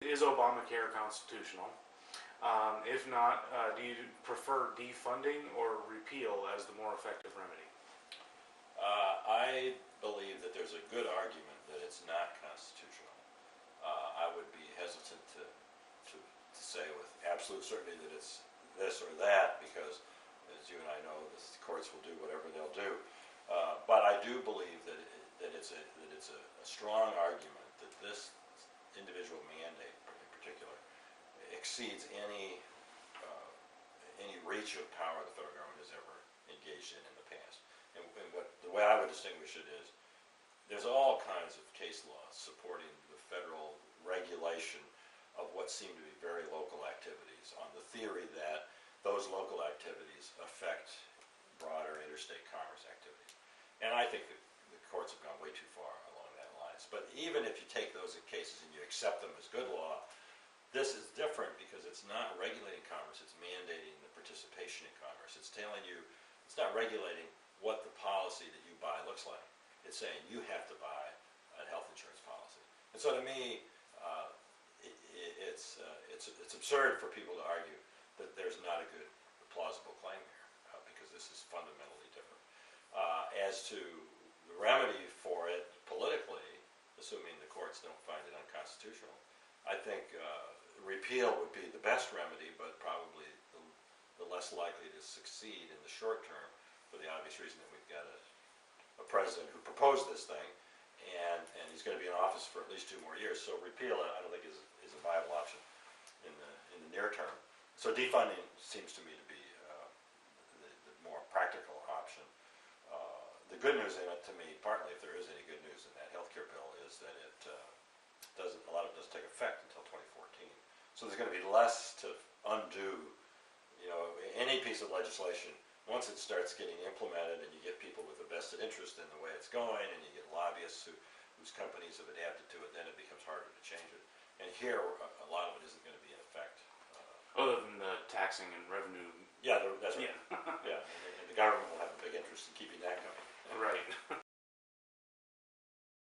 is Obamacare constitutional? If not, do you prefer defunding or repeal as the more effective remedy? I believe that there's a good argument that it's not constitutional. I would be hesitant to say with absolute certainty that it's this or that, because, as you and I know, the courts will do whatever they'll do. But I do believe that it's a strong argument that this individual mandate, in particular, exceeds any reach of power the federal government has ever engaged in the past. And the way I would distinguish it is, there's all kinds of case laws supporting the federal regulation of what seem to be very local activities, on the theory that those local activities affect broader interstate commerce activities. And I think that the courts have gone way too far along that lines. But even if you take those cases and you accept them as good law, this is different because it's not regulating commerce, it's mandating the participation in commerce. It's telling you, it's not regulating what the policy that you buy looks like. It's saying you have to buy a health insurance policy. And so to me, it's absurd for people to argue that there's not a good plausible claim here, because this is fundamentally different. As to the remedy for it politically, assuming the courts don't find it unconstitutional, I think repeal would be the best remedy, but probably the less likely to succeed in the short term, for the obvious reason that we've got a president who proposed this thing, and he's going to be in office for at least 2 more years. So repeal, I don't think is a viable option in the near term. So defunding seems to me to be the more practical option. The good news in it, to me, partly, if there is any good news in that healthcare bill, is that it a lot of it doesn't take effect until 2014. So there's going to be less to undo. You know, any piece of legislation, once it starts getting implemented and you get people with a vested interest in the way it's going, and you get lobbyists whose companies have adapted to it, then it becomes harder to change it. And here, a lot of it isn't going to be in effect. Other than the taxing and revenue. Yeah, that's right. Yeah, and the government will have a big interest in keeping that going. Right.